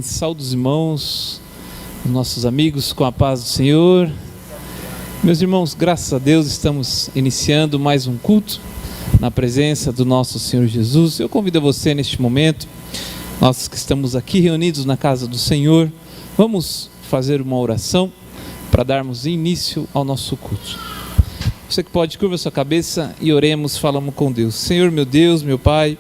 Amém. Saúde os irmãos, os nossos amigos, com a paz do Senhor. Meus irmãos, graças a Deus estamos iniciando mais um culto na presença do nosso Senhor Jesus. Eu convido você neste momento, nós que estamos aqui reunidos na casa do Senhor, vamos fazer uma oração para darmos início ao nosso culto. Você que pode, curva sua cabeça e oremos, falamos com Deus. Senhor, meu Deus, meu Pai,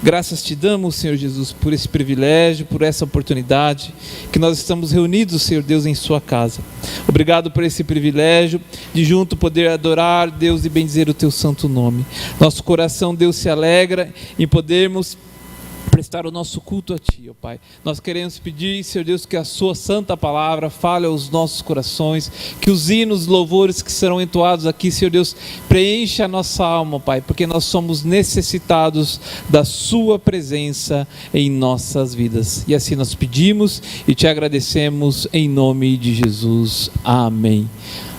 graças te damos, Senhor Jesus, por esse privilégio, por essa oportunidade que nós estamos reunidos, Senhor Deus, em sua casa. Obrigado por esse privilégio de junto poder adorar, Deus, e bendizer o teu santo nome. Nosso coração, Deus, se alegra em podermos prestar o nosso culto a Ti, ó Pai. Nós queremos pedir, Senhor Deus, que a Sua santa palavra fale aos nossos corações, que os hinos, louvores que serão entoados aqui, Senhor Deus, preencha a nossa alma, Pai, porque nós somos necessitados da Sua presença em nossas vidas. E assim nós pedimos e Te agradecemos em nome de Jesus. Amém.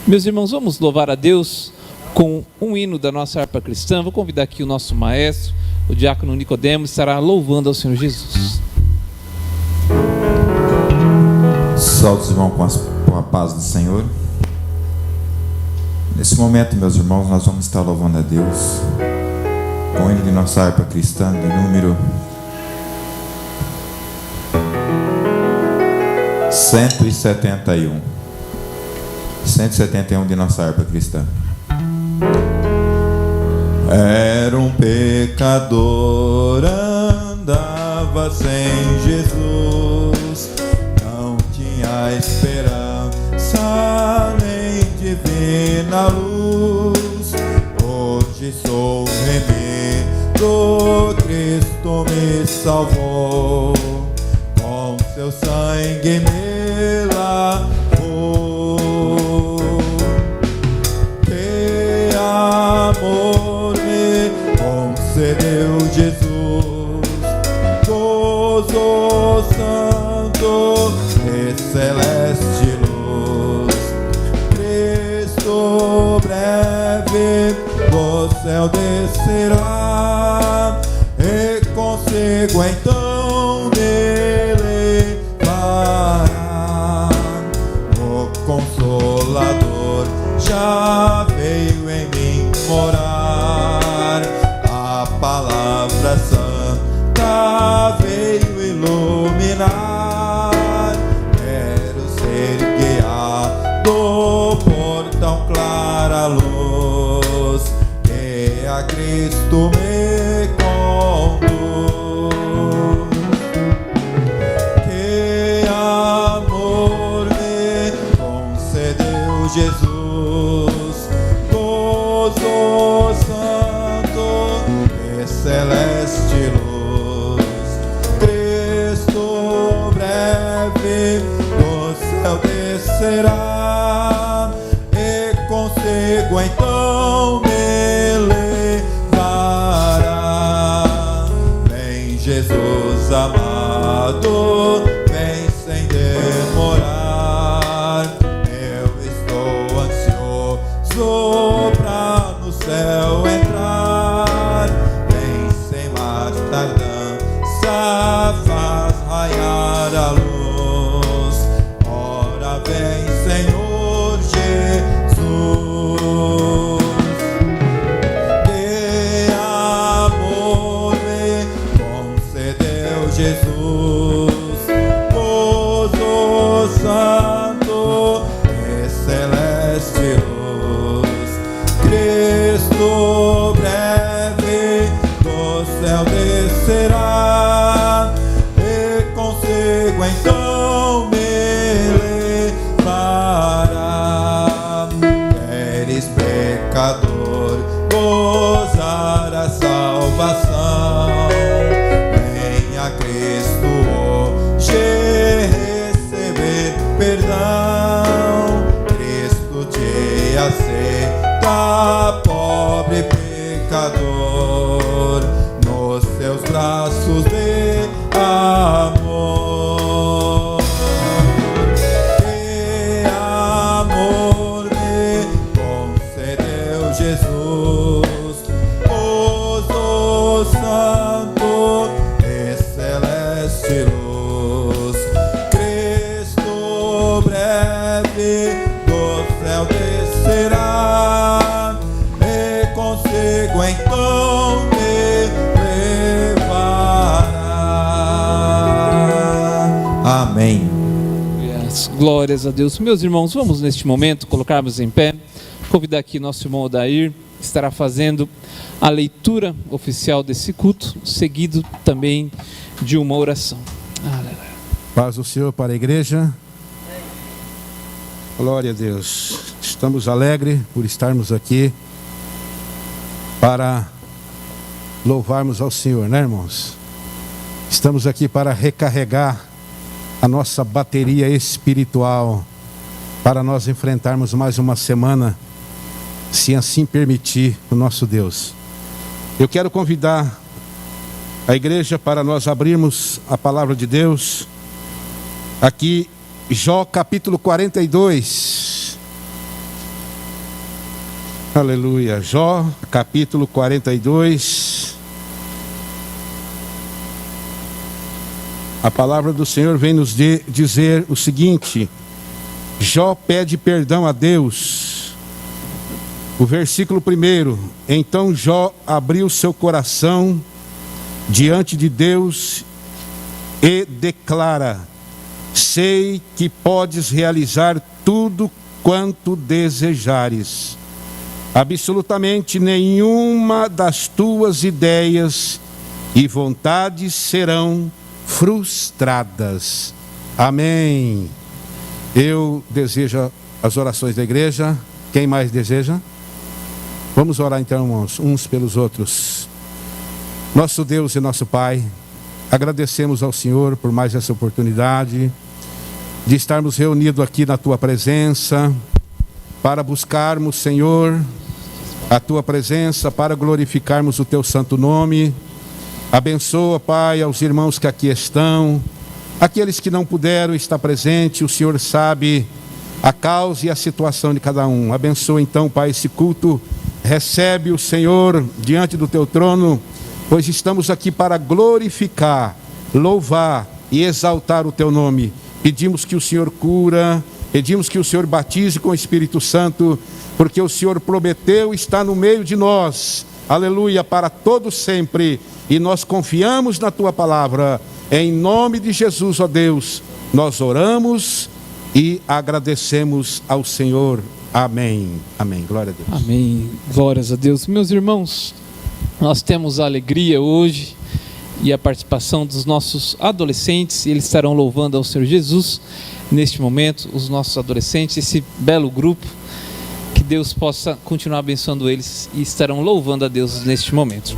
Meus irmãos, vamos louvar a Deus com um hino da nossa harpa cristã. Vou convidar aqui o nosso maestro, o diácono Nicodemos, estará louvando ao Senhor Jesus. Saúde os irmãos com a paz do Senhor. Nesse momento, meus irmãos, nós vamos estar louvando a Deus com o hino de nossa harpa cristã, de número 171. 171 de nossa harpa cristã. Era um pecador, andava sem Jesus, não tinha esperança nem divina luz. Hoje sou remido, Cristo me salvou, com seu sangue me lavou. Que amor concedeu Jesus, gozo santo e celeste luz. Cristo breve do céu descerá, e consigo então me levará. O Consolador já veio em mim morar, a palavra santa veio iluminar. Quero ser guiado por tão clara luz, que a Cristo me conduz. Que amor me concedeu Jesus, gozo santo e celeste luz. Cristo breve do céu descerá, e consigo então me levará. Vem Jesus amado, vem sem demorar. Eu estou ansioso pra no céu entrar. Vem sem mais tardança, faz raiar a luz. Ora vem, Senhor Jesus. Que amor me concedeu Jesus, gozo santo e celeste luz. Cristo breve do céu descerá, e consigo então me levará. Queres, pecador, gozar a salvação? Venha a Cristo hoje receber perdão. Cristo te aceita, pobre pecador, nos seus braços de amor. Que amor me concedeu Jesus, gozo santo e celeste luz. Amém. Glórias a Deus. Meus irmãos, vamos neste momento colocarmos em pé, convidar aqui nosso irmão Odair, que estará fazendo a leitura oficial desse culto, seguido também de uma oração. Aleluia. Paz do Senhor para a igreja. Glória a Deus. Estamos alegres por estarmos aqui para louvarmos ao Senhor, né, irmãos? Estamos aqui para recarregar a nossa bateria espiritual, para nós enfrentarmos mais uma semana, se assim permitir o nosso Deus. Eu quero convidar a igreja para nós abrirmos a palavra de Deus, aqui, Jó capítulo 42. Aleluia. Jó capítulo 42. A palavra do Senhor vem nos dizer o seguinte: Jó pede perdão a Deus. O versículo 1: Então Jó abriu seu coração diante de Deus e declara: sei que podes realizar tudo quanto desejares. Absolutamente nenhuma das tuas ideias e vontades serão frustradas. Amém. Eu desejo as orações da igreja. Quem mais deseja? Vamos orar então, irmãos, uns pelos outros. Nosso Deus e nosso Pai, agradecemos ao Senhor por mais essa oportunidade de estarmos reunidos aqui na Tua presença, para buscarmos, Senhor, a Tua presença, para glorificarmos o Teu santo nome. Abençoa, Pai, aos irmãos que aqui estão, aqueles que não puderam estar presentes, o Senhor sabe a causa e a situação de cada um. Abençoa então, Pai, esse culto. Recebe o Senhor diante do Teu trono, pois estamos aqui para glorificar, louvar e exaltar o Teu nome. Pedimos que o Senhor cura, pedimos que o Senhor batize com o Espírito Santo, porque o Senhor prometeu estar no meio de nós, aleluia, para todo sempre, e nós confiamos na Tua palavra. Em nome de Jesus, ó Deus, nós oramos e agradecemos ao Senhor. Amém. Amém. Glória a Deus. Amém. Glórias a Deus. Meus irmãos, nós temos a alegria hoje e a participação dos nossos adolescentes, e eles estarão louvando ao Senhor Jesus neste momento, os nossos adolescentes, esse belo grupo, que Deus possa continuar abençoando eles, e estarão louvando a Deus neste momento.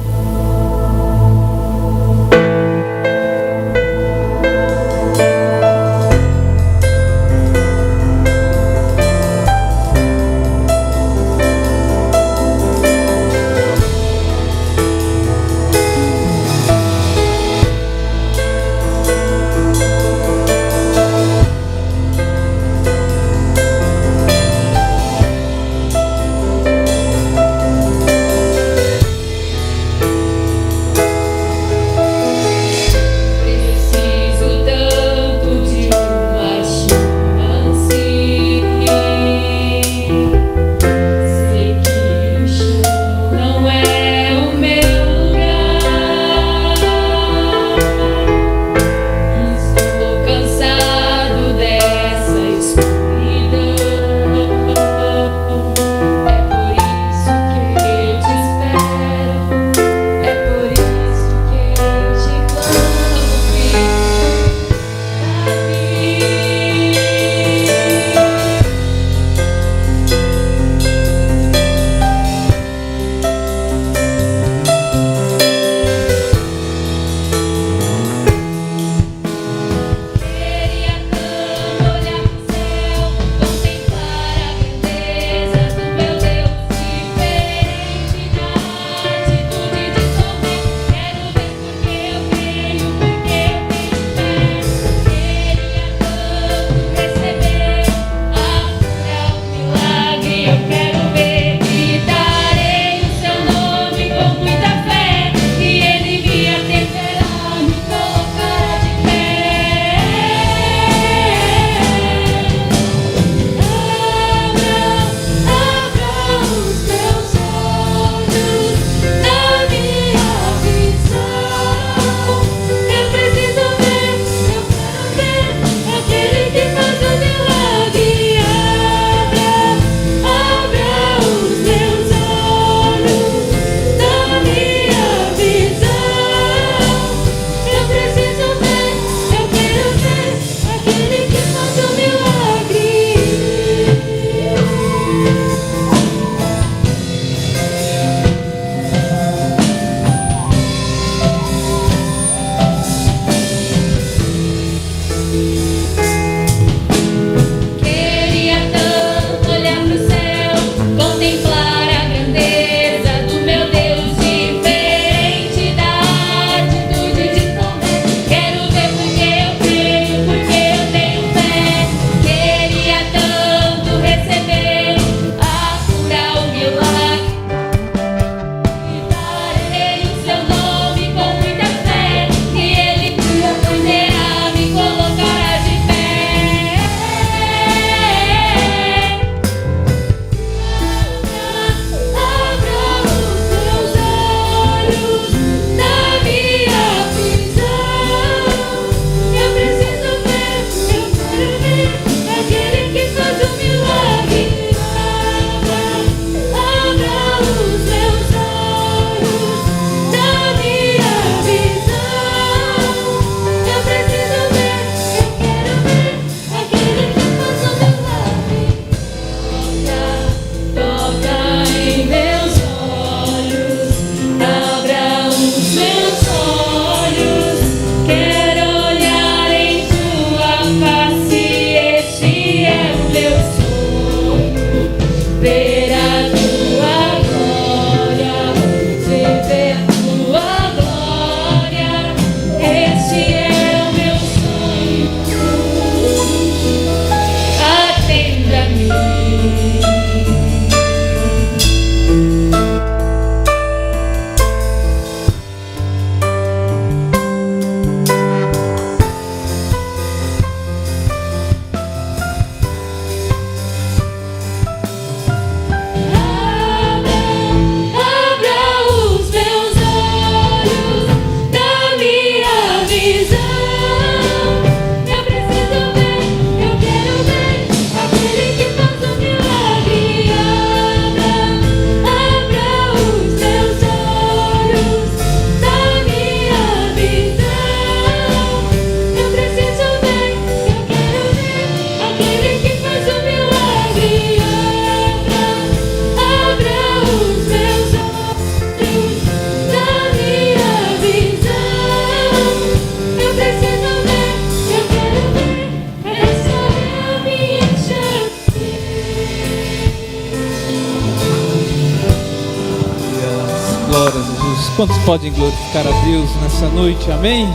Quantos podem glorificar a Deus nessa noite? Amém?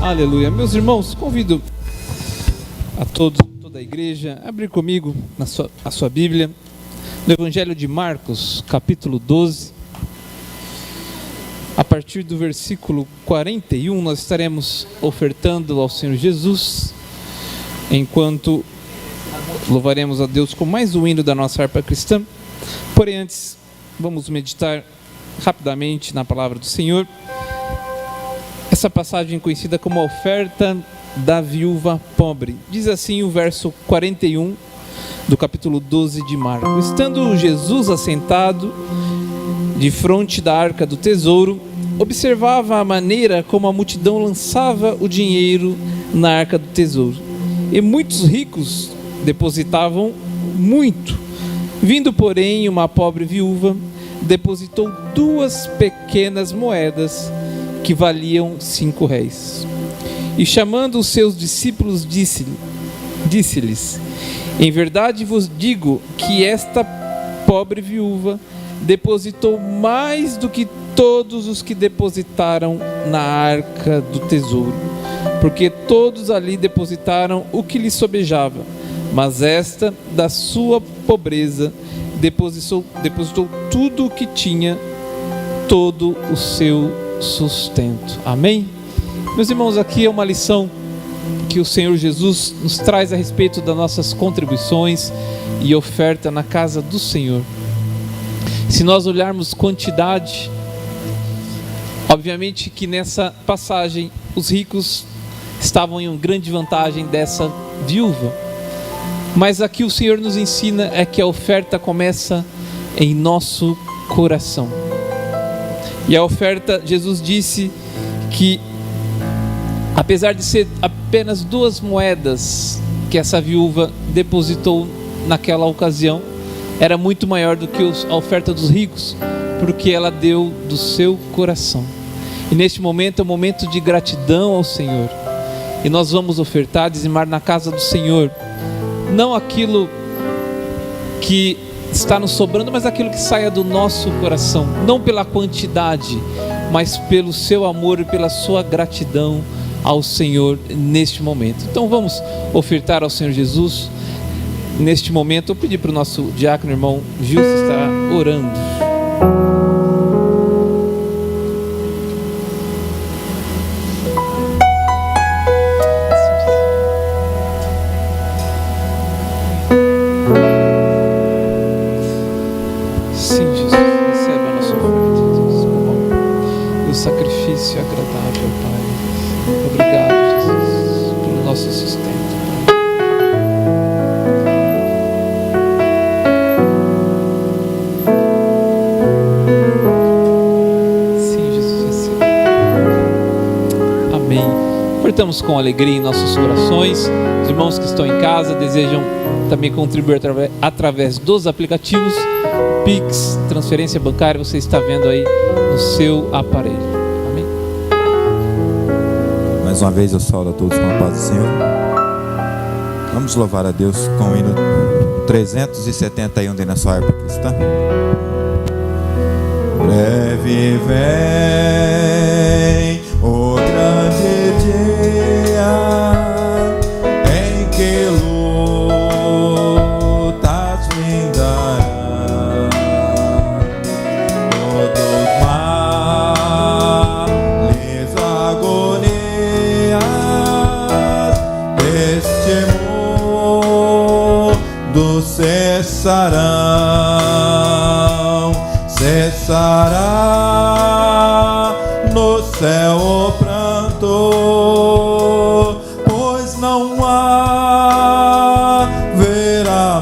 Aleluia. Meus irmãos, convido a toda a igreja a abrir comigo a sua Bíblia no Evangelho de Marcos, capítulo 12. A partir do versículo 41, nós estaremos ofertando ao Senhor Jesus, enquanto louvaremos a Deus com mais um hino da nossa harpa cristã. Porém, antes, vamos meditar rapidamente na palavra do Senhor. Essa passagem conhecida como a oferta da viúva pobre. Diz assim o verso 41 do capítulo 12 de Marcos: Estando Jesus assentado defronte da arca do tesouro, observava a maneira como a multidão lançava o dinheiro na arca do tesouro. E muitos ricos depositavam muito. Vindo, porém, uma pobre viúva, depositou 2 pequenas moedas que valiam 5 réis. E chamando os seus discípulos, disse-lhes: Em verdade vos digo que esta pobre viúva depositou mais do que todos os que depositaram na arca do tesouro, porque todos ali depositaram o que lhe sobejava, mas esta, da sua pobreza, depositou tudo o que tinha, todo o seu sustento. Amém? Meus irmãos, aqui é uma lição que o Senhor Jesus nos traz a respeito das nossas contribuições e oferta na casa do Senhor. Se nós olharmos quantidade, obviamente que nessa passagem os ricos estavam em uma grande vantagem dessa viúva. Mas aqui o Senhor nos ensina é que a oferta começa em nosso coração. E a oferta, Jesus disse que apesar de ser apenas 2 moedas que essa viúva depositou naquela ocasião, era muito maior do que a oferta dos ricos, porque ela deu do seu coração. E neste momento é um momento de gratidão ao Senhor. E nós vamos ofertar, dizimar na casa do Senhor, não aquilo que está nos sobrando, mas aquilo que saia do nosso coração, não pela quantidade, mas pelo seu amor e pela sua gratidão ao Senhor neste momento. Então vamos ofertar ao Senhor Jesus neste momento. Eu pedi para o nosso diácono, irmão Gilson, estar orando. Agradável, Pai. Obrigado, Jesus, pelo nosso sustento, Pai. Sim, Jesus, receba. Amém. Ofertamos com alegria em nossos corações. Os irmãos que estão em casa desejam também contribuir através dos aplicativos Pix, transferência bancária, você está vendo aí no seu aparelho. Mais uma vez eu saúdo a todos com a paz do Senhor. Vamos louvar a Deus com o hino 371 da nossa harpa cristã. Breve vem o grande dia em que lutas vindarão, todos males, agonia cessará no céu o pranto, pois não haverá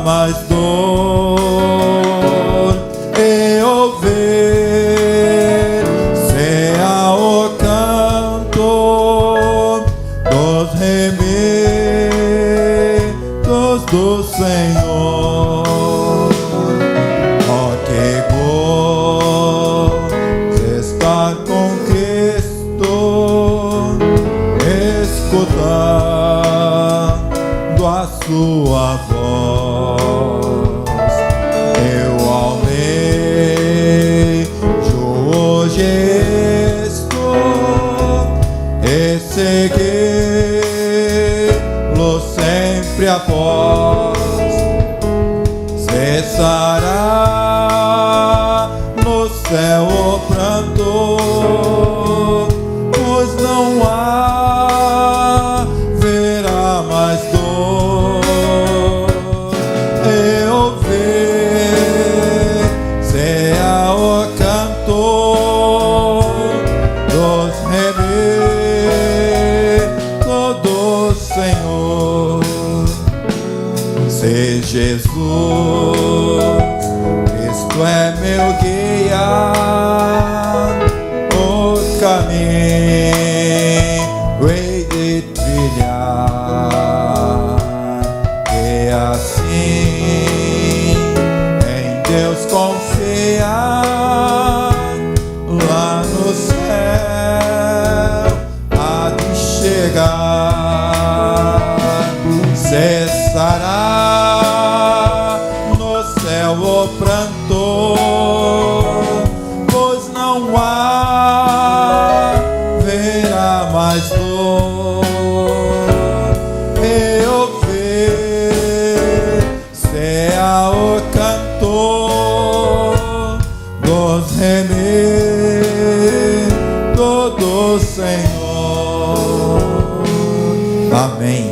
mais dor, e ouvir-se-á o canto dos remidos do Senhor. Oh, que gozo segui-lo sempre após. Cessará no céu o pranto, pois não haverá mais dor. Eu ouvir será o cantor dos remidos do Senhor. Se Jesus Cristo é meu guia, o caminho hei de trilhar, e assim em Deus confiar, lá no céu há de chegar. Cessará no céu o pranto, pois não haverá mais dor. E ouvir será o cantor dos remidos do Senhor. Amém.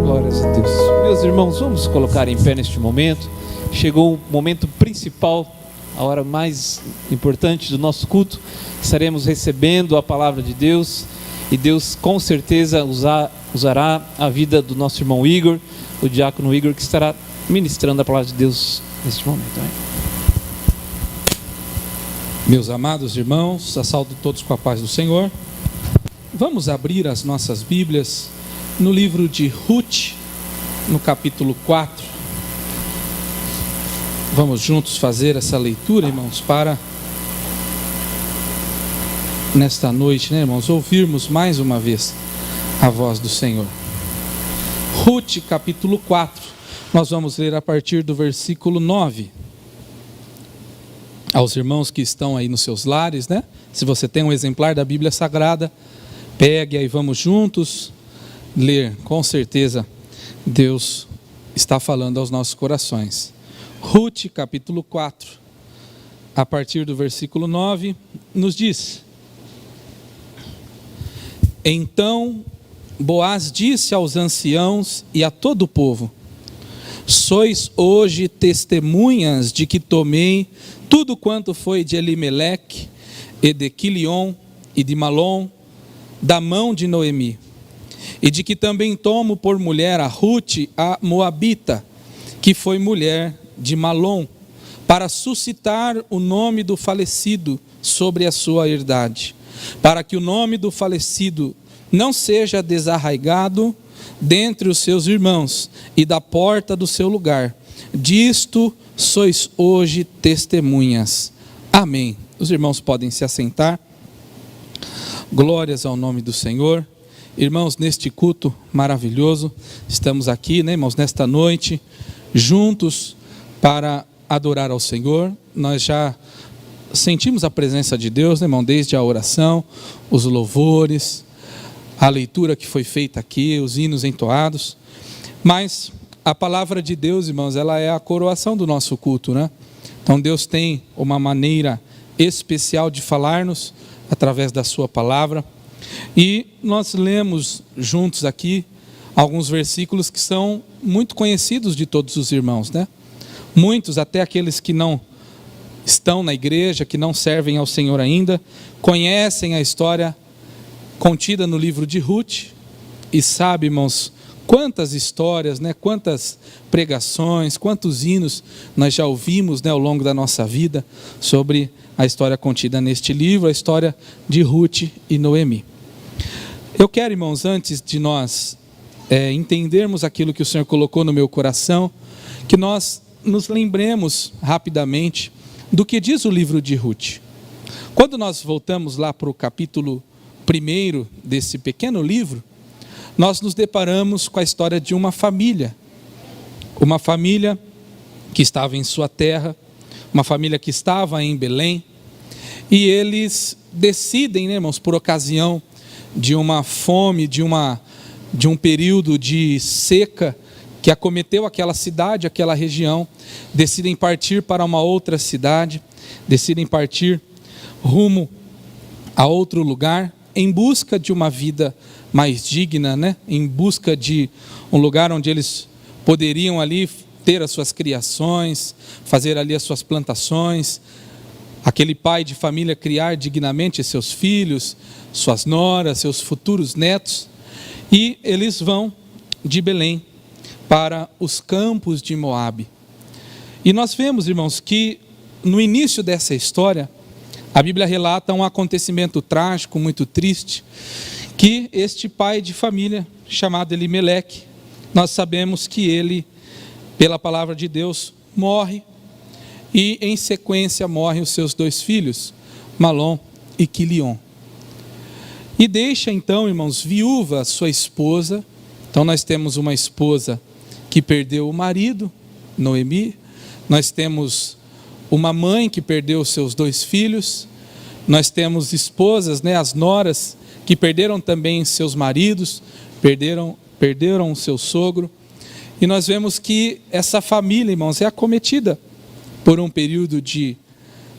Glórias a Deus. Meus irmãos, vamos colocar em pé neste momento. Chegou o momento principal, a hora mais importante do nosso culto. Estaremos recebendo a palavra de Deus, e Deus com certeza usará a vida do nosso irmão Igor, o diácono Igor, que estará ministrando a palavra de Deus neste momento. Amém? Meus amados irmãos, a saúdo todos com a paz do Senhor. Vamos abrir as nossas Bíblias no livro de Ruth, no capítulo 4. Vamos juntos fazer essa leitura, irmãos, para nesta noite, né, irmãos, ouvirmos mais uma vez a voz do Senhor. Ruth, capítulo 4. Nós vamos ler a partir do versículo 9. Aos irmãos que estão aí nos seus lares, né? Se você tem um exemplar da Bíblia Sagrada, pegue aí, vamos juntos ler. Com certeza Deus está falando aos nossos corações. Ruth, capítulo 4, a partir do versículo 9, nos diz: Então Boaz disse aos anciãos e a todo o povo: Sois hoje testemunhas de que tomei tudo quanto foi de Elimeleque, e de Quilion, e de Malom, da mão de Noemi, e de que também tomo por mulher a Ruth, a Moabita, que foi mulher de Malom, para suscitar o nome do falecido sobre a sua herdade, para que o nome do falecido não seja desarraigado dentre os seus irmãos e da porta do seu lugar. Disto sois hoje testemunhas. Amém. Os irmãos podem se assentar. Glórias ao nome do Senhor. Irmãos, neste culto maravilhoso, estamos aqui, né, irmãos, nesta noite, juntos para adorar ao Senhor. Nós já sentimos a presença de Deus, né, irmão, desde a oração, os louvores, a leitura que foi feita aqui, os hinos entoados. Mas a palavra de Deus, irmãos, ela é a coroação do nosso culto, né? Então Deus tem uma maneira especial de falar-nos através da sua palavra. E nós lemos juntos aqui alguns versículos que são muito conhecidos de todos os irmãos, né? Muitos, até aqueles que não estão na igreja, que não servem ao Senhor ainda, conhecem a história contida no livro de Ruth, e sabe, irmãos, quantas histórias, né, quantas pregações, quantos hinos nós já ouvimos, né, ao longo da nossa vida sobre a história contida neste livro, a história de Ruth e Noemi. Eu quero, irmãos, antes de nós entendermos aquilo que o Senhor colocou no meu coração, que nós nos lembremos rapidamente do que diz o livro de Ruth. Quando nós voltamos lá para o capítulo 1 desse pequeno livro, nós nos deparamos com a história de uma família que estava em sua terra, uma família que estava em Belém, e eles decidem, né, irmãos, por ocasião de uma fome, de um período de seca que acometeu aquela cidade, aquela região, decidem partir para uma outra cidade, decidem partir rumo a outro lugar, em busca de uma vida mais digna, né? Em busca de um lugar onde eles poderiam ali ter as suas criações, fazer ali as suas plantações, aquele pai de família criar dignamente seus filhos, suas noras, seus futuros netos, e eles vão de Belém para os campos de Moabe. E nós vemos, irmãos, que no início dessa história, a Bíblia relata um acontecimento trágico, muito triste, que este pai de família, chamado Elimeleque, nós sabemos que ele, pela palavra de Deus, morre, e em sequência morrem os seus 2 filhos, Malom e Quilion. E deixa então, irmãos, viúva sua esposa. Então nós temos uma esposa que perdeu o marido, Noemi. Nós temos uma mãe que perdeu os seus 2 filhos. Nós temos esposas, né, as noras, que perderam também seus maridos, perderam o seu sogro. E nós vemos que essa família, irmãos, é acometida por um período de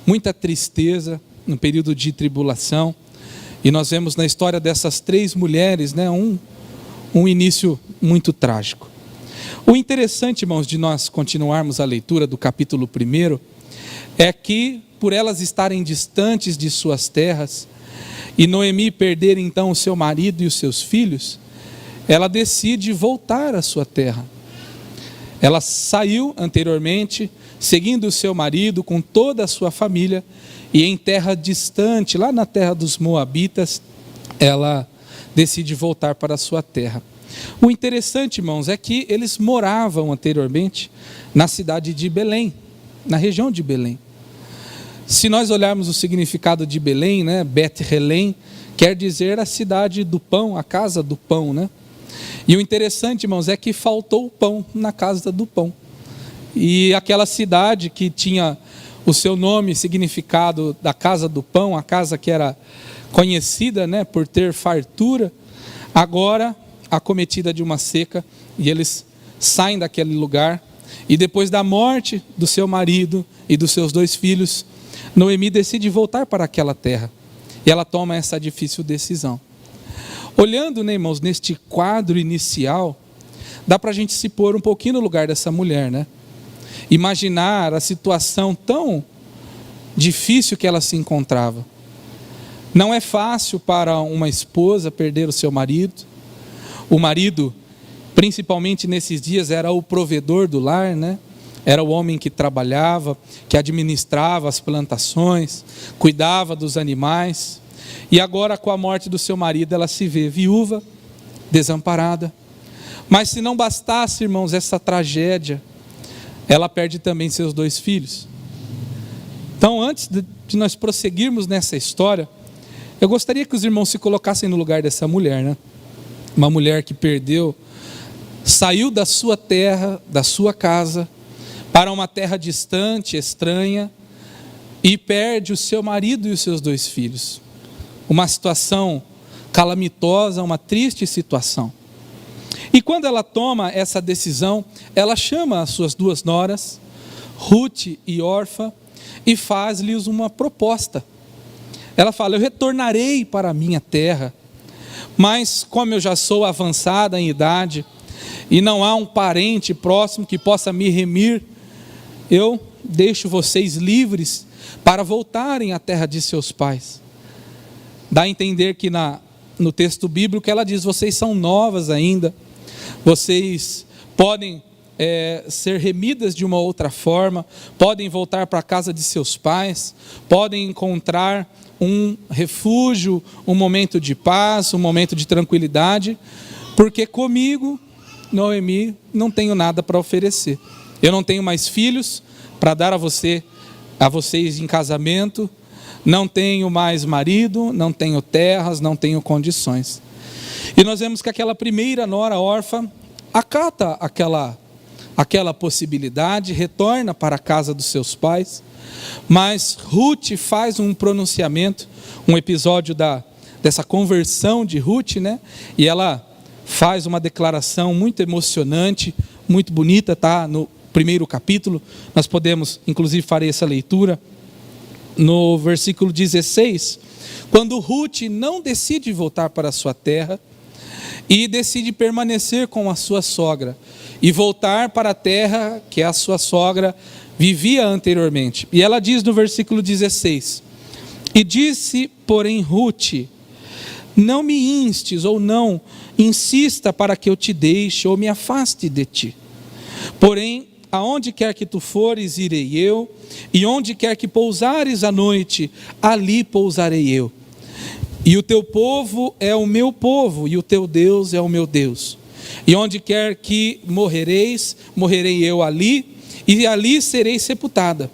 muita tristeza, um período de tribulação. E nós vemos na história dessas 3 mulheres, né, um início muito trágico. O interessante, irmãos, de nós continuarmos a leitura do capítulo 1, é que, por elas estarem distantes de suas terras, e Noemi perder então o seu marido e os seus filhos, ela decide voltar à sua terra. Ela saiu anteriormente, seguindo o seu marido com toda a sua família, e em terra distante, lá na terra dos Moabitas, ela decide voltar para a sua terra. O interessante, irmãos, é que eles moravam anteriormente na cidade de Belém, na região de Belém. Se nós olharmos o significado de Belém, né, Bet-Helém, quer dizer a cidade do pão, a casa do pão, né? E o interessante, irmãos, é que faltou o pão na casa do pão. E aquela cidade que tinha o seu nome, significado da casa do pão, a casa que era conhecida, né, por ter fartura, agora acometida de uma seca, e eles saem daquele lugar. E depois da morte do seu marido e dos seus 2 filhos, Noemi decide voltar para aquela terra. E ela toma essa difícil decisão. Olhando, né, irmãos, neste quadro inicial, dá para a gente se pôr um pouquinho no lugar dessa mulher, né? Imaginar a situação tão difícil que ela se encontrava. Não é fácil para uma esposa perder o seu marido. O marido, principalmente nesses dias, era o provedor do lar, né? Era o homem que trabalhava, que administrava as plantações, cuidava dos animais. E agora, com a morte do seu marido, ela se vê viúva, desamparada. Mas se não bastasse, irmãos, essa tragédia, ela perde também seus 2 filhos. Então, antes de nós prosseguirmos nessa história, eu gostaria que os irmãos se colocassem no lugar dessa mulher, né? Uma mulher que saiu da sua terra, da sua casa, para uma terra distante, estranha, e perde o seu marido e os seus 2 filhos. Uma situação calamitosa, uma triste situação. E quando ela toma essa decisão, ela chama as suas 2 noras, Ruth e Orfa, e faz-lhes uma proposta. Ela fala: eu retornarei para a minha terra, mas como eu já sou avançada em idade, e não há um parente próximo que possa me remir, eu deixo vocês livres para voltarem à terra de seus pais. Dá a entender que no texto bíblico ela diz: vocês são novas ainda, vocês podem ser remidas de uma outra forma, podem voltar para a casa de seus pais, podem encontrar um refúgio, um momento de paz, um momento de tranquilidade, porque comigo, Noemi, não tenho nada para oferecer. Eu não tenho mais filhos para dar a vocês em casamento, não tenho mais marido, não tenho terras, não tenho condições. E nós vemos que aquela primeira nora órfã acata aquela possibilidade, retorna para a casa dos seus pais, mas Ruth faz um pronunciamento, um episódio da dessa conversão de Ruth, né? E ela faz uma declaração muito emocionante, muito bonita, tá? No primeiro capítulo, nós podemos, inclusive farei essa leitura, no versículo 16, quando Ruth não decide voltar para a sua terra, e decide permanecer com a sua sogra, e voltar para a terra que a sua sogra vivia anteriormente. E ela diz no versículo 16, e disse, porém, Ruth, não me instes ou não insista para que eu te deixe ou me afaste de ti. Porém, aonde quer que tu fores, irei eu, e onde quer que pousares à noite, ali pousarei eu. E o teu povo é o meu povo, e o teu Deus é o meu Deus. E onde quer que morrereis, morrerei eu ali, e ali serei sepultada.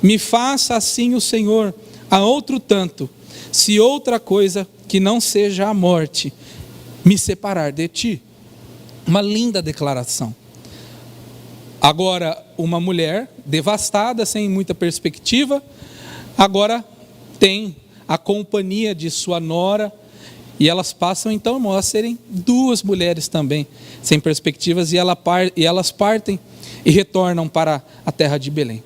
Me faça assim o Senhor, a outro tanto, se outra coisa que não seja a morte me separar de ti. Uma linda declaração. Agora, uma mulher devastada, sem muita perspectiva, agora tem a companhia de sua nora, e elas passam então, irmão, a serem duas mulheres também, sem perspectivas, e elas partem e retornam para a terra de Belém.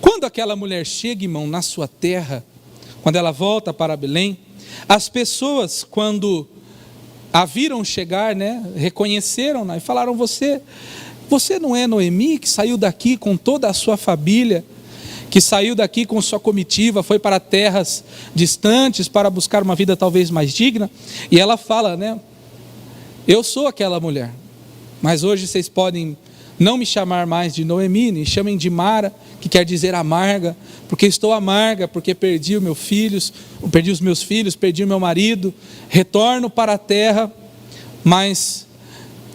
Quando aquela mulher chega, irmão, na sua terra, quando ela volta para Belém, as pessoas, quando a viram chegar, né, reconheceram-na e falaram, você não é Noemi, que saiu daqui com toda a sua família, que saiu daqui com sua comitiva, foi para terras distantes para buscar uma vida talvez mais digna? E ela fala, né, eu sou aquela mulher, mas hoje vocês podem não me chamar mais de Noemi, me chamem de Mara, que quer dizer amarga, porque estou amarga, porque perdi os meus filhos, perdi o meu marido, retorno para a terra, mas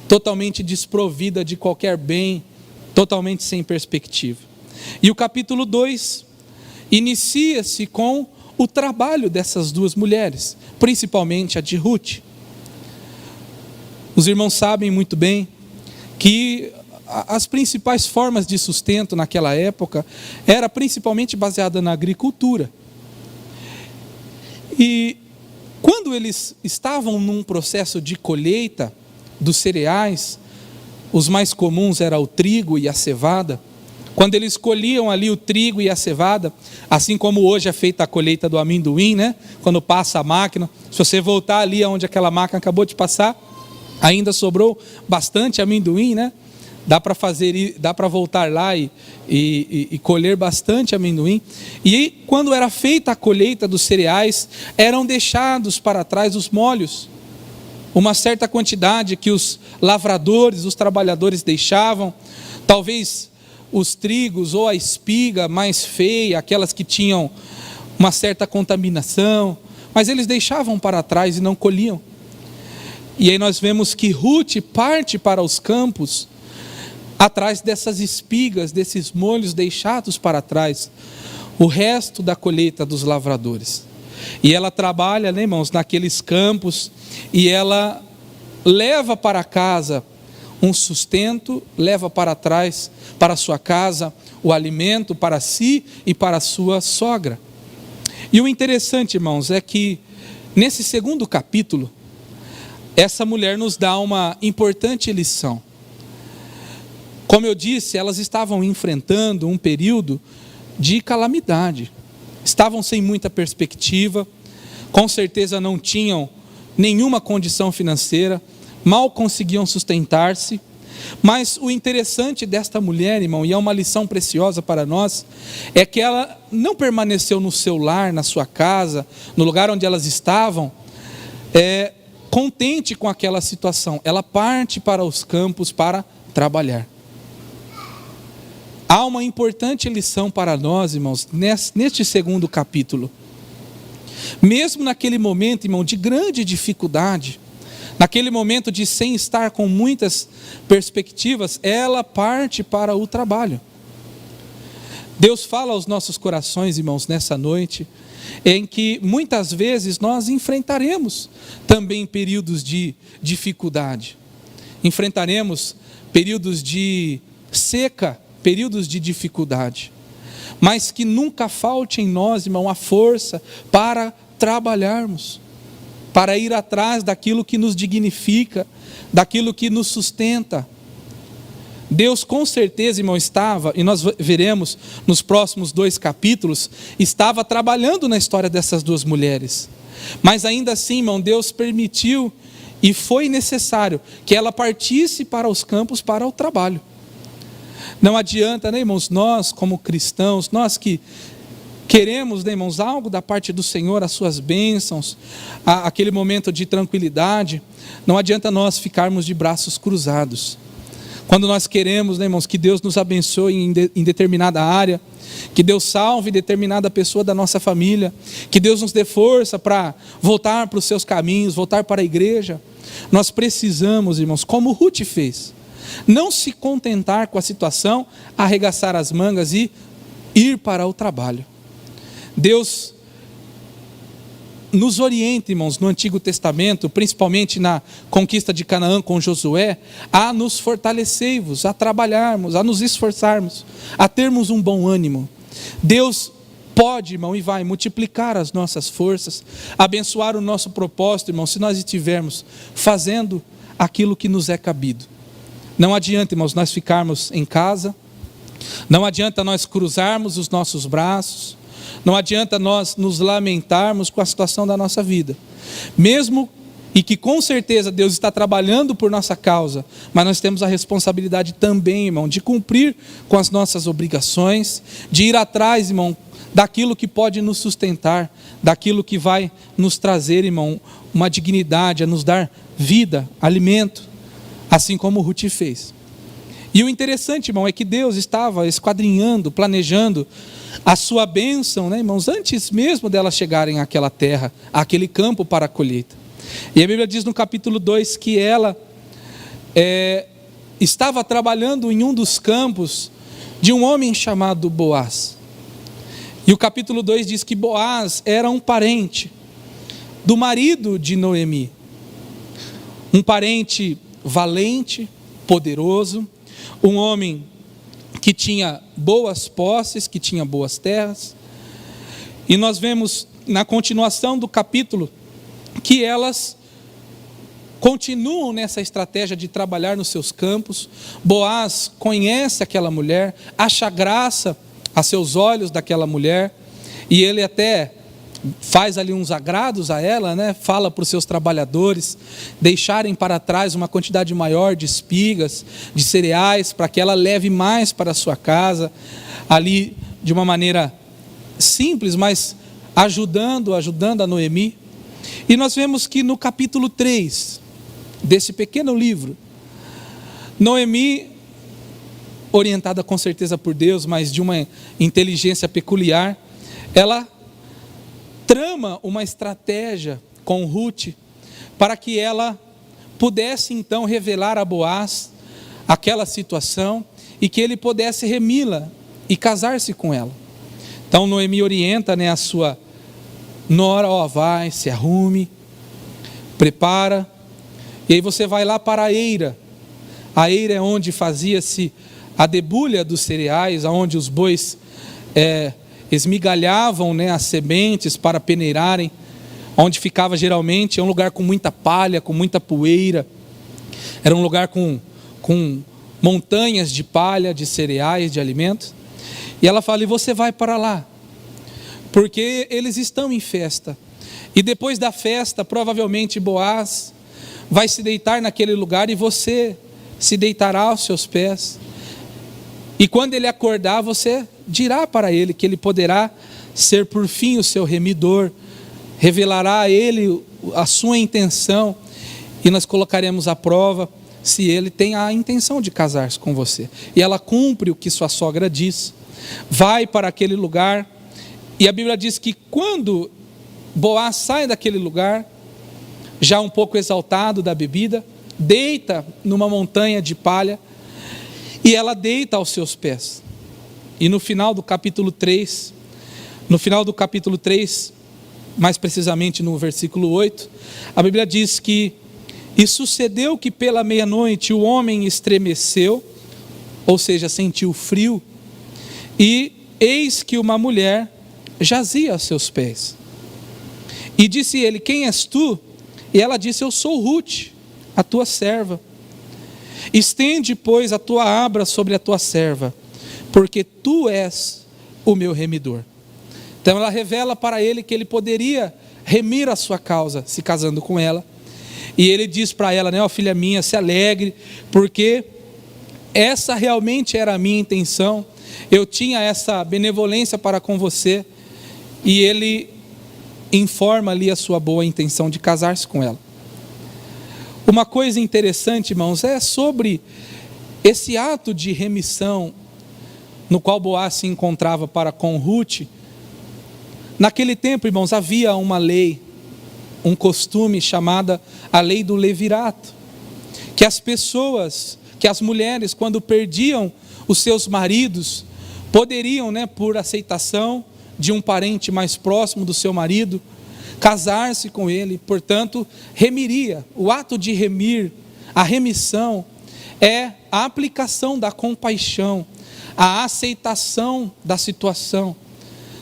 totalmente desprovida de qualquer bem, totalmente sem perspectiva. E o capítulo 2 inicia-se com o trabalho dessas duas mulheres, principalmente a de Ruth. Os irmãos sabem muito bem que as principais formas de sustento naquela época era principalmente baseada na agricultura. E quando eles estavam num processo de colheita dos cereais, os mais comuns era o trigo e a cevada. Quando eles colhiam ali o trigo e a cevada, assim como hoje é feita a colheita do amendoim, né? Quando passa a máquina, se você voltar ali onde aquela máquina acabou de passar, ainda sobrou bastante amendoim, né? Dá para voltar lá e colher bastante amendoim. E quando era feita a colheita dos cereais, eram deixados para trás os molhos. Uma certa quantidade que os lavradores, os trabalhadores deixavam, talvez os trigos ou a espiga mais feia, aquelas que tinham uma certa contaminação, mas eles deixavam para trás e não colhiam. E aí nós vemos que Ruth parte para os campos, atrás dessas espigas, desses molhos deixados para trás, o resto da colheita dos lavradores. E ela trabalha, né, irmãos, naqueles campos, e ela leva para casa um sustento, leva para trás, para a sua casa, o alimento para si e para a sua sogra. E o interessante, irmãos, é que nesse segundo capítulo, essa mulher nos dá uma importante lição. Como eu disse, elas estavam enfrentando um período de calamidade, estavam sem muita perspectiva, com certeza não tinham nenhuma condição financeira, mal conseguiam sustentar-se. Mas o interessante desta mulher, irmão, e é uma lição preciosa para nós, é que ela não permaneceu no seu lar, na sua casa, no lugar onde elas estavam, contente com aquela situação. Ela parte para os campos para trabalhar. Há uma importante lição para nós, irmãos, neste segundo capítulo. Mesmo naquele momento, irmão, de grande dificuldade, naquele momento de sem estar com muitas perspectivas, ela parte para o trabalho. Deus fala aos nossos corações, irmãos, nessa noite, em que muitas vezes nós enfrentaremos também períodos de dificuldade. Enfrentaremos períodos de seca, períodos de dificuldade. Mas que nunca falte em nós, irmão, a força para trabalharmos. para ir atrás daquilo que nos dignifica, daquilo que nos sustenta. Deus com certeza, irmão, estava, e nós veremos nos próximos 2 capítulos, estava trabalhando na história dessas 2 mulheres. Mas ainda assim, irmão, Deus permitiu e foi necessário que ela partisse para os campos para o trabalho. Não adianta, né, irmãos, nós como cristãos, nós que queremos, né, irmãos, algo da parte do Senhor, as suas bênçãos, aquele momento de tranquilidade, não adianta nós ficarmos de braços cruzados. Quando nós queremos, né, irmãos, que Deus nos abençoe em determinada área, que Deus salve determinada pessoa da nossa família, que Deus nos dê força para voltar para os seus caminhos, voltar para a igreja, nós precisamos, irmãos, como Ruth fez, não se contentar com a situação, arregaçar as mangas e ir para o trabalho. Deus nos orienta, irmãos, no Antigo Testamento, principalmente na conquista de Canaã com Josué, a nos fortalecer-vos, a trabalharmos, a nos esforçarmos, a termos um bom ânimo. Deus pode, irmão, e vai multiplicar as nossas forças, abençoar o nosso propósito, irmão, se nós estivermos fazendo aquilo que nos é cabido. Não adianta, irmãos, nós ficarmos em casa, não adianta nós cruzarmos os nossos braços, não adianta nós nos lamentarmos com a situação da nossa vida, mesmo e que com certeza Deus está trabalhando por nossa causa, mas nós temos a responsabilidade também, irmão, de cumprir com as nossas obrigações, de ir atrás, irmão, daquilo que pode nos sustentar, daquilo que vai nos trazer, irmão, uma dignidade, a nos dar vida, alimento, assim como Ruth fez. E o interessante, irmão, é que Deus estava esquadrinhando, planejando a sua bênção, né, irmãos, antes mesmo delas chegarem àquela terra, àquele campo para a colheita. E a Bíblia diz no capítulo 2 que ela estava trabalhando em um dos campos de um homem chamado Boaz. E o capítulo 2 diz que Boaz era um parente do marido de Noemi, um parente valente, poderoso, um homem que tinha boas posses, que tinha boas terras. E nós vemos na continuação do capítulo que elas continuam nessa estratégia de trabalhar nos seus campos. Boaz conhece aquela mulher, acha graça a seus olhos daquela mulher, e ele até faz ali uns agrados a ela, né? Fala para os seus trabalhadores deixarem para trás uma quantidade maior de espigas, de cereais, para que ela leve mais para a sua casa, ali de uma maneira simples, mas ajudando a Noemi. E nós vemos que no capítulo 3 desse pequeno livro, Noemi, orientada com certeza por Deus, mas de uma inteligência peculiar, ela trama uma estratégia com Ruth, para que ela pudesse então revelar a Boaz aquela situação, e que ele pudesse remi-la e casar-se com ela. Então Noemi orienta, né, a sua nora, vai, se arrume, prepara, e aí você vai lá para a eira. A eira é onde fazia-se a debulha dos cereais, onde os bois esmigalhavam, né, as sementes para peneirarem, onde ficava geralmente, é um lugar com muita palha, com muita poeira, era um lugar com montanhas de palha, de cereais, de alimentos. E ela fala, e você vai para lá, porque eles estão em festa, e depois da festa, provavelmente Boaz vai se deitar naquele lugar, e você se deitará aos seus pés, e quando ele acordar, você dirá para ele que ele poderá ser por fim o seu remidor, revelará a ele a sua intenção, e nós colocaremos à prova se ele tem a intenção de casar-se com você. E ela cumpre o que sua sogra diz, vai para aquele lugar, e a Bíblia diz que quando Boaz sai daquele lugar, já um pouco exaltado da bebida, deita numa montanha de palha, e ela deita aos seus pés. E no final do capítulo 3, mais precisamente no versículo 8, a Bíblia diz que, e sucedeu que pela meia-noite o homem estremeceu, ou seja, sentiu frio, e eis que uma mulher jazia aos seus pés. E disse ele, quem és tu? E ela disse: eu sou Ruth, a tua serva. Estende, pois, a tua abra sobre a tua serva, porque tu és o meu remidor. Então ela revela para ele que ele poderia remir a sua causa se casando com ela. E ele diz para ela, né: ó filha minha, se alegre, porque essa realmente era a minha intenção. Eu tinha essa benevolência para com você. E ele informa ali a sua boa intenção de casar-se com ela. Uma coisa interessante, irmãos, é sobre esse ato de remissão no qual Boaz se encontrava para com Ruth. Naquele tempo, irmãos, havia uma lei, um costume chamada a lei do levirato, que as pessoas, que as mulheres, quando perdiam os seus maridos, poderiam, né, por aceitação de um parente mais próximo do seu marido, casar-se com ele. Portanto, remiria. O ato de remir, a remissão, é a aplicação da compaixão, a aceitação da situação.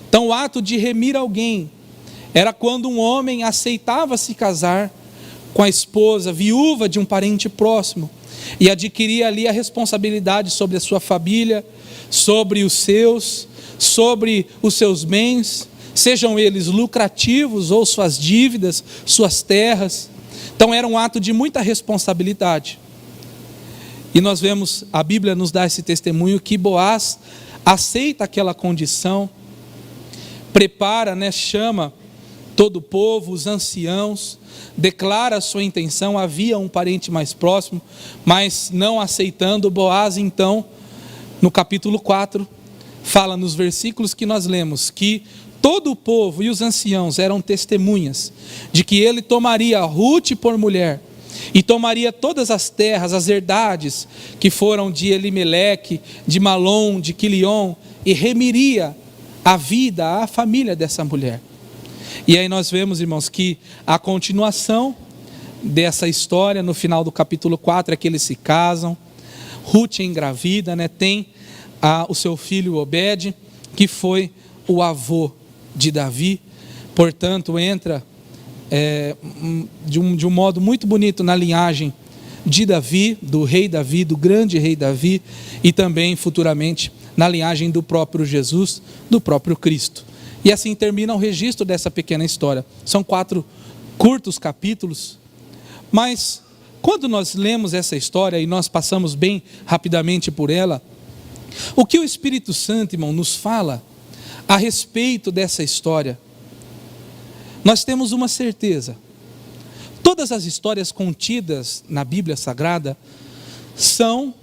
Então, o ato de remir alguém era quando um homem aceitava se casar com a esposa viúva de um parente próximo e adquiria ali a responsabilidade sobre a sua família, sobre os seus bens, sejam eles lucrativos ou suas dívidas, suas terras. Então era um ato de muita responsabilidade. E nós vemos, a Bíblia nos dá esse testemunho que Boaz aceita aquela condição, prepara, né, chama todo o povo, os anciãos, declara a sua intenção. Havia um parente mais próximo, mas não aceitando, Boaz então, no capítulo 4, fala nos versículos que nós lemos, que todo o povo e os anciãos eram testemunhas de que ele tomaria Ruth por mulher e tomaria todas as terras, as herdades que foram de Elimeleque, de Malom, de Quilion, e remiria a vida, a família dessa mulher. E aí nós vemos, irmãos, que a continuação dessa história, no final do capítulo 4, é que eles se casam. Ruth é engravida, né, tem o seu filho Obed, que foi o avô de Davi. Portanto, entra de um modo muito bonito na linhagem de Davi, do rei Davi, do grande rei Davi, e também futuramente na linhagem do próprio Jesus, do próprio Cristo. E assim termina o registro dessa pequena história. São 4 curtos capítulos, mas quando nós lemos essa história e nós passamos bem rapidamente por ela, o que o Espírito Santo, irmão, nos fala a respeito dessa história? Nós temos uma certeza: todas as histórias contidas na Bíblia Sagrada são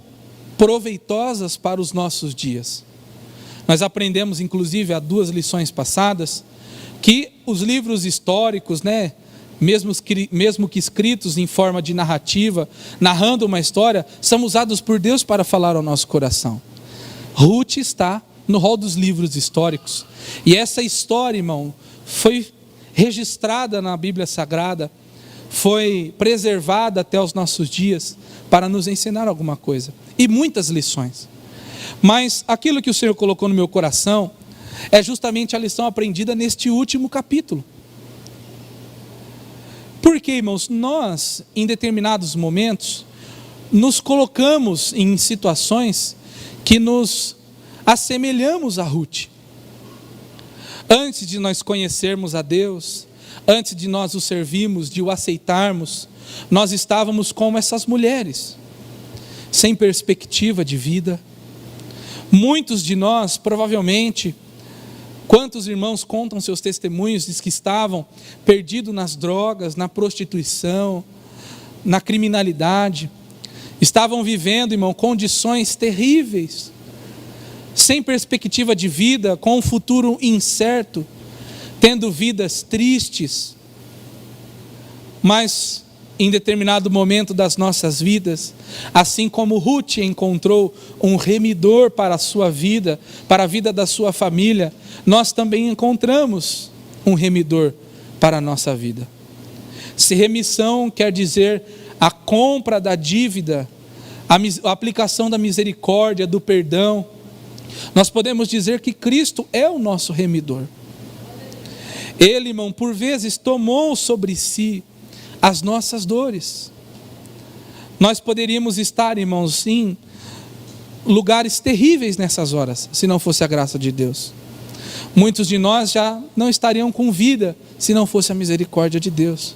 proveitosas para os nossos dias. Nós aprendemos, inclusive, há 2 lições passadas, que os livros históricos, né, mesmo que escritos em forma de narrativa, narrando uma história, são usados por Deus para falar ao nosso coração. Ruth está no rol dos livros históricos. E essa história, irmão, foi registrada na Bíblia Sagrada, foi preservada até os nossos dias para nos ensinar alguma coisa. E muitas lições. Mas aquilo que o Senhor colocou no meu coração é justamente a lição aprendida neste último capítulo. Porque, irmãos, nós, em determinados momentos, nos colocamos em situações que nos assemelhamos a Ruth. Antes de nós conhecermos a Deus, antes de nós o servirmos, de o aceitarmos, nós estávamos como essas mulheres, sem perspectiva de vida. Muitos de nós, provavelmente, quantos irmãos contam seus testemunhos, diz que estavam perdidos nas drogas, na prostituição, na criminalidade, estavam vivendo, irmão, condições terríveis, sem perspectiva de vida, com um futuro incerto, tendo vidas tristes. Mas em determinado momento das nossas vidas, assim como Ruth encontrou um remidor para a sua vida, para a vida da sua família, nós também encontramos um remidor para a nossa vida. Se remissão quer dizer a compra da dívida, a aplicação da misericórdia, do perdão, nós podemos dizer que Cristo é o nosso remidor. Ele, irmão, por vezes tomou sobre si as nossas dores. Nós poderíamos estar, irmãos, em lugares terríveis nessas horas, se não fosse a graça de Deus. Muitos de nós já não estariam com vida, se não fosse a misericórdia de Deus.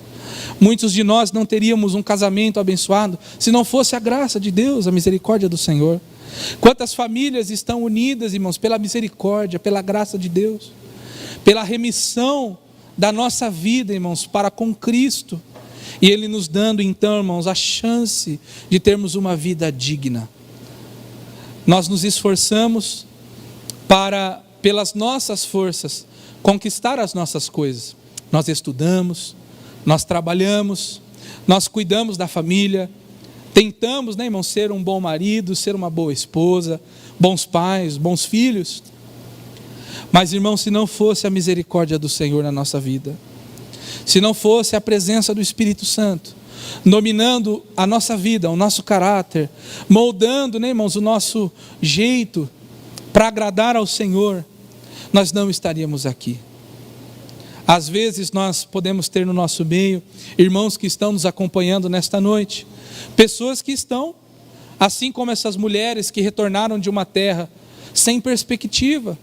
Muitos de nós não teríamos um casamento abençoado, se não fosse a graça de Deus, a misericórdia do Senhor. Quantas famílias estão unidas, irmãos, pela misericórdia, pela graça de Deus, pela remissão da nossa vida, irmãos, para com Cristo, e Ele nos dando então, irmãos, a chance de termos uma vida digna. Nós nos esforçamos para, pelas nossas forças, conquistar as nossas coisas. Nós estudamos, nós trabalhamos, nós cuidamos da família, tentamos, né, irmão, ser um bom marido, ser uma boa esposa, bons pais, bons filhos. Mas, irmão, se não fosse a misericórdia do Senhor na nossa vida, se não fosse a presença do Espírito Santo, dominando a nossa vida, o nosso caráter, moldando, né, irmãos, o nosso jeito para agradar ao Senhor, nós não estaríamos aqui. Às vezes nós podemos ter no nosso meio irmãos que estão nos acompanhando nesta noite, pessoas que estão, assim como essas mulheres que retornaram de uma terra sem perspectiva,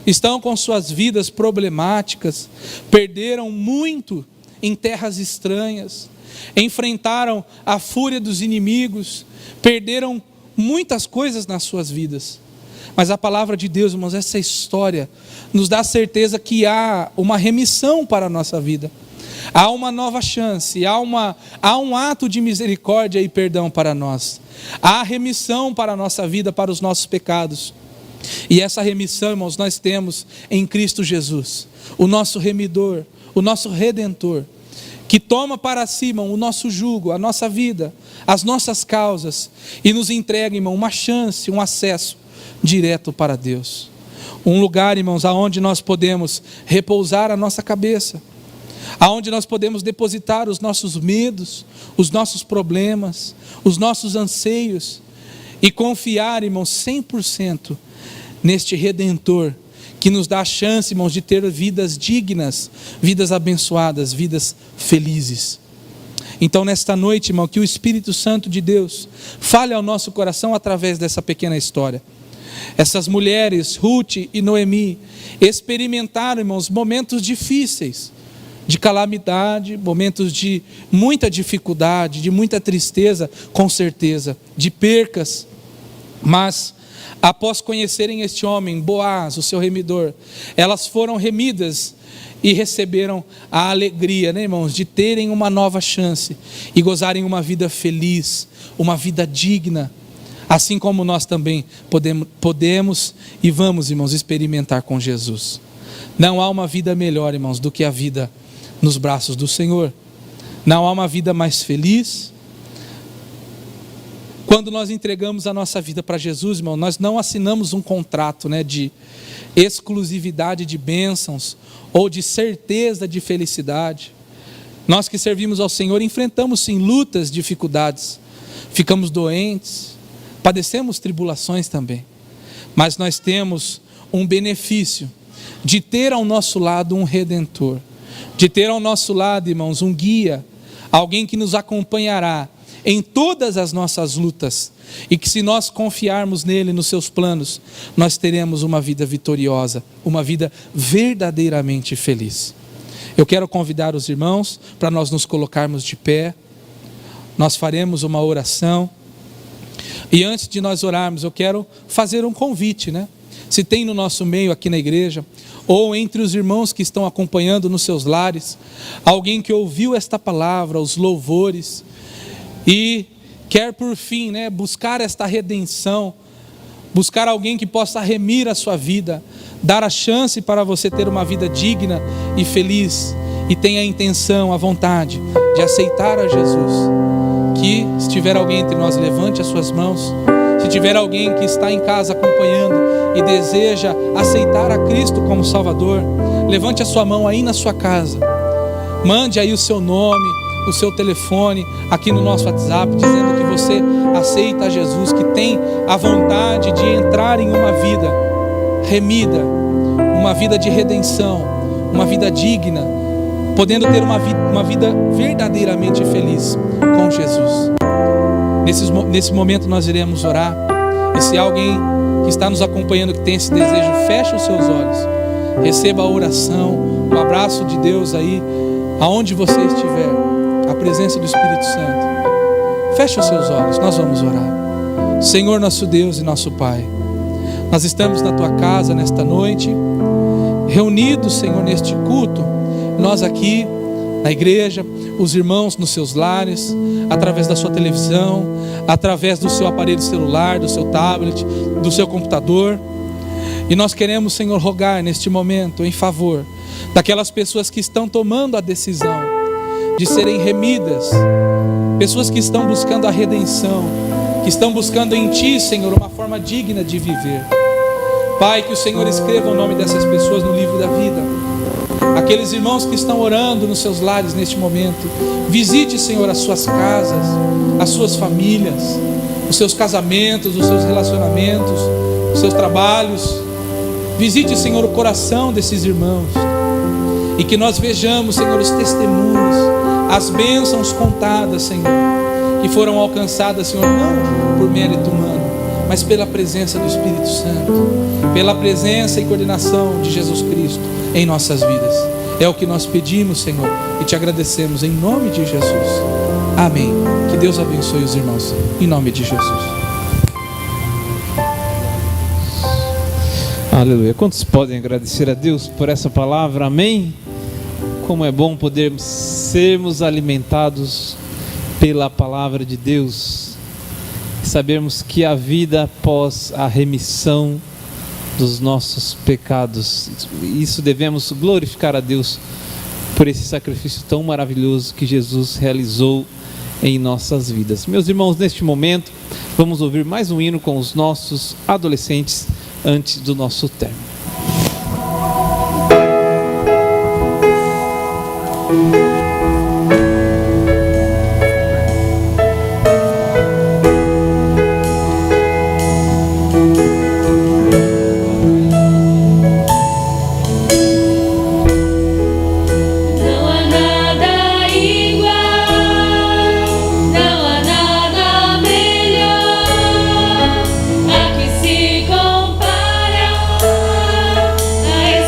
estão com suas vidas problemáticas, perderam muito em terras estranhas, enfrentaram a fúria dos inimigos, perderam muitas coisas nas suas vidas. Mas a palavra de Deus, irmãos, essa história nos dá certeza que há uma remissão para a nossa vida. Há uma nova chance, há um ato de misericórdia e perdão para nós. Há remissão para a nossa vida, para os nossos pecados. E essa remissão, irmãos, nós temos em Cristo Jesus, o nosso remidor, o nosso redentor, que toma para si, irmão, o nosso jugo, a nossa vida, as nossas causas, e nos entrega, irmão, uma chance, um acesso direto para Deus. Um lugar, irmãos, aonde nós podemos repousar a nossa cabeça, aonde nós podemos depositar os nossos medos, os nossos problemas, os nossos anseios, e confiar, irmãos, 100% neste Redentor, que nos dá a chance, irmãos, de ter vidas dignas, vidas abençoadas, vidas felizes. Então, nesta noite, irmão, que o Espírito Santo de Deus fale ao nosso coração através dessa pequena história. Essas mulheres, Ruth e Noemi, experimentaram, irmãos, momentos difíceis, de calamidade, momentos de muita dificuldade, de muita tristeza, com certeza, de percas, mas após conhecerem este homem, Boaz, o seu remidor, elas foram remidas e receberam a alegria, né, irmãos, de terem uma nova chance e gozarem uma vida feliz, uma vida digna, assim como nós também podemos e vamos, irmãos, experimentar com Jesus. Não há uma vida melhor, irmãos, do que a vida nos braços do Senhor. Não há uma vida mais feliz. Quando nós entregamos a nossa vida para Jesus, irmão, nós não assinamos um contrato, né, de exclusividade de bênçãos ou de certeza de felicidade. Nós que servimos ao Senhor enfrentamos sim lutas, dificuldades, ficamos doentes, padecemos tribulações também, mas nós temos um benefício de ter ao nosso lado um Redentor, de ter ao nosso lado, irmãos, um guia, alguém que nos acompanhará em todas as nossas lutas, e que se nós confiarmos nele, nos seus planos, nós teremos uma vida vitoriosa, uma vida verdadeiramente feliz. Eu quero convidar os irmãos para nós nos colocarmos de pé. Nós faremos uma oração, e antes de nós orarmos, eu quero fazer um convite, né? Se tem no nosso meio aqui na igreja, ou entre os irmãos que estão acompanhando nos seus lares, alguém que ouviu esta palavra, os louvores, e quer por fim, né, buscar esta redenção, buscar alguém que possa remir a sua vida, dar a chance para você ter uma vida digna e feliz, e tenha a intenção, a vontade de aceitar a Jesus. Que se tiver alguém entre nós, levante as suas mãos. Se tiver alguém que está em casa acompanhando e deseja aceitar a Cristo como Salvador, levante a sua mão aí na sua casa, mande aí o seu nome, o seu telefone aqui no nosso WhatsApp, dizendo que você aceita a Jesus, que tem a vontade de entrar em uma vida remida, uma vida de redenção, uma vida digna, podendo ter uma vida verdadeiramente feliz com Jesus. Nesse momento nós iremos orar. E se alguém que está nos acompanhando que tem esse desejo, feche os seus olhos, receba a oração, o abraço de Deus aí, aonde você estiver, a presença do Espírito Santo. Feche os seus olhos, nós vamos orar. Senhor nosso Deus e nosso Pai, nós estamos na Tua casa nesta noite, reunidos, Senhor, neste culto, nós aqui na igreja, os irmãos nos seus lares, através da sua televisão, através do seu aparelho celular, do seu tablet, do seu computador. E nós queremos, Senhor, rogar neste momento em favor daquelas pessoas que estão tomando a decisão de serem remidas, pessoas que estão buscando a redenção, que estão buscando em Ti, Senhor, uma forma digna de viver. Pai, que o Senhor escreva o nome dessas pessoas no livro da vida. Aqueles irmãos que estão orando nos seus lares neste momento, visite, Senhor, as suas casas, as suas famílias, os seus casamentos, os seus relacionamentos, os seus trabalhos. Visite, Senhor, o coração desses irmãos, e que nós vejamos, Senhor, os testemunhos, as bênçãos contadas, Senhor, que foram alcançadas, Senhor, não por mérito humano, mas pela presença do Espírito Santo, pela presença e coordenação de Jesus Cristo em nossas vidas. É o que nós pedimos, Senhor, e te agradecemos em nome de Jesus. Amém. Que Deus abençoe os irmãos em nome de Jesus. Aleluia. Quantos podem agradecer a Deus por essa palavra? Amém. Como é bom podermos sermos alimentados pela palavra de Deus, sabermos que a vida após a remissão dos nossos pecados, isso devemos glorificar a Deus por esse sacrifício tão maravilhoso que Jesus realizou em nossas vidas. Meus irmãos, neste momento vamos ouvir mais um hino com os nossos adolescentes antes do nosso término.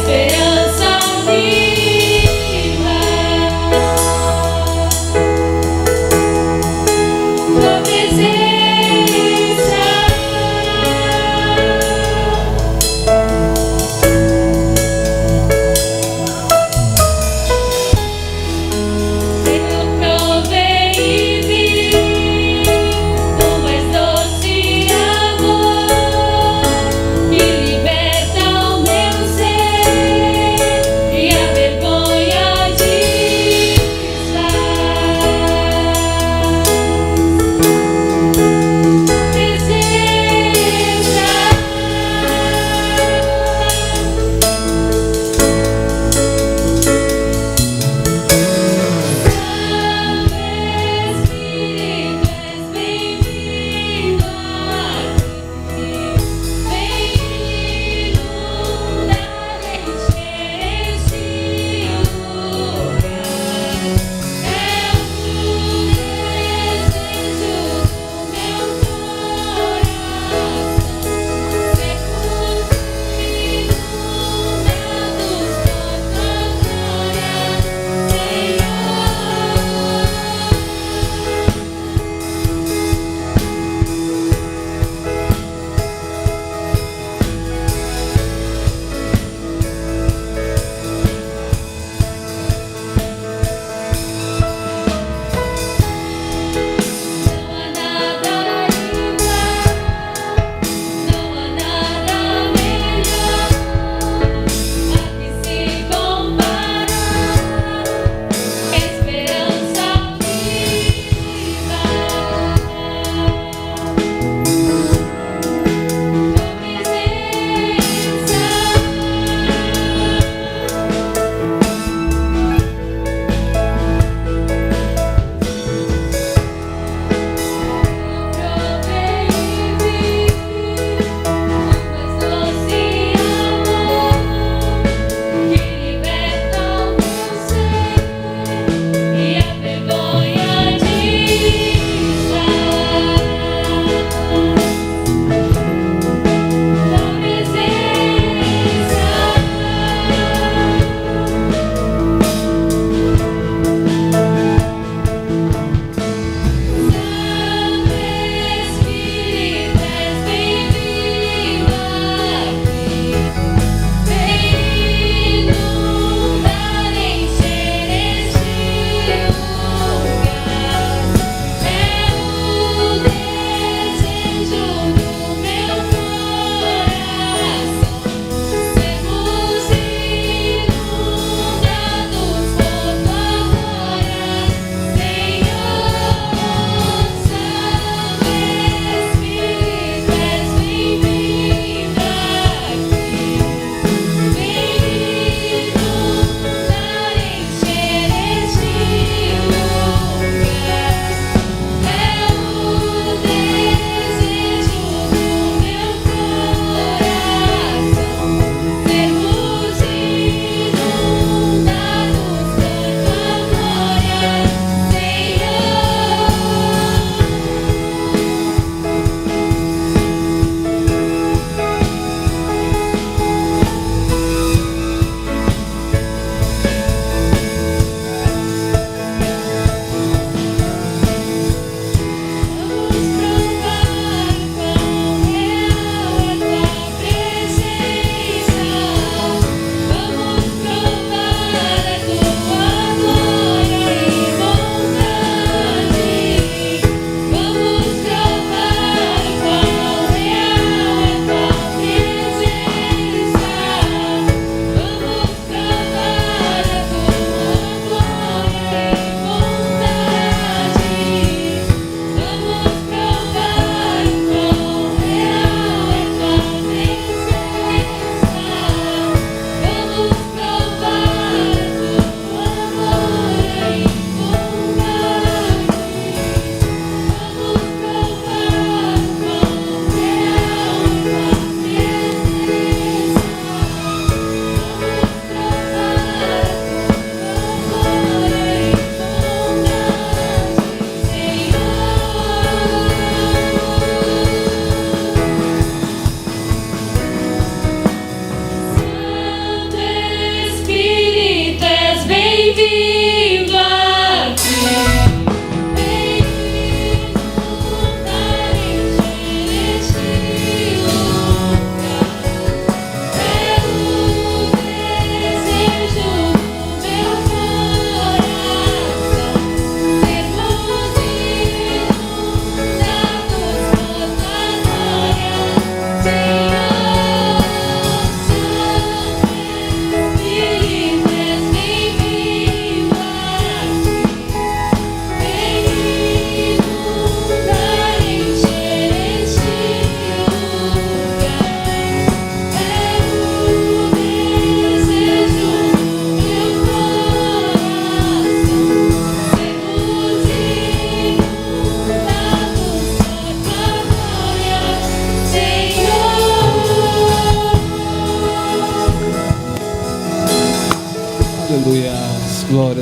Esperança viva.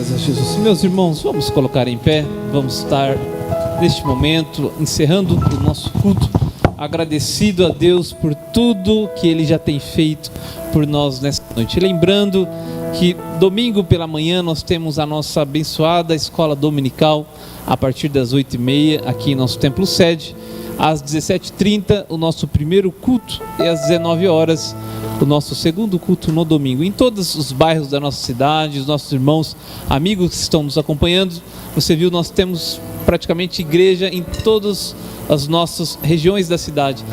Glórias a Jesus. Meus irmãos, vamos colocar em pé, vamos estar neste momento encerrando o nosso culto, agradecido a Deus por tudo que Ele já tem feito por nós nesta noite. Lembrando que domingo pela manhã nós temos a nossa abençoada escola dominical a partir das 8h30 aqui em nosso templo sede. Às 17h30 o nosso primeiro culto e às 19 horas o nosso segundo culto no domingo. Em todos os bairros da nossa cidade, os nossos irmãos, amigos que estão nos acompanhando, você viu, nós temos praticamente igreja em todas as nossas regiões da cidade.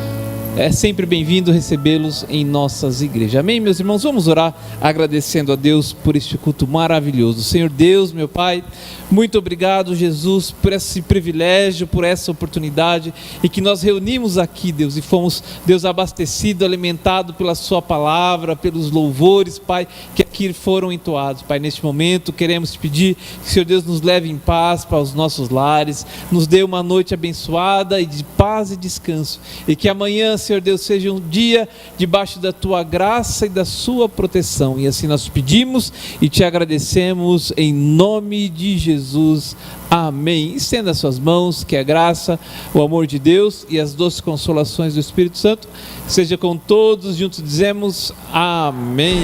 É sempre bem-vindo recebê-los em nossas igrejas. Amém, meus irmãos? Vamos orar agradecendo a Deus por este culto maravilhoso. Senhor Deus, meu Pai, muito obrigado, Jesus, por esse privilégio, por essa oportunidade e que nós reunimos aqui, Deus, e fomos, Deus, abastecido, alimentado pela Sua palavra, pelos louvores, Pai, que aqui foram entoados. Pai, neste momento queremos te pedir que, Senhor Deus, nos leve em paz para os nossos lares, nos dê uma noite abençoada e de paz e descanso, e que amanhã, Senhor Deus, seja um dia debaixo da Tua graça e da Sua proteção. E assim nós pedimos e te agradecemos em nome de Jesus. Amém. Estenda as suas mãos, que a graça, o amor de Deus e as doces consolações do Espírito Santo seja com todos. Juntos dizemos amém.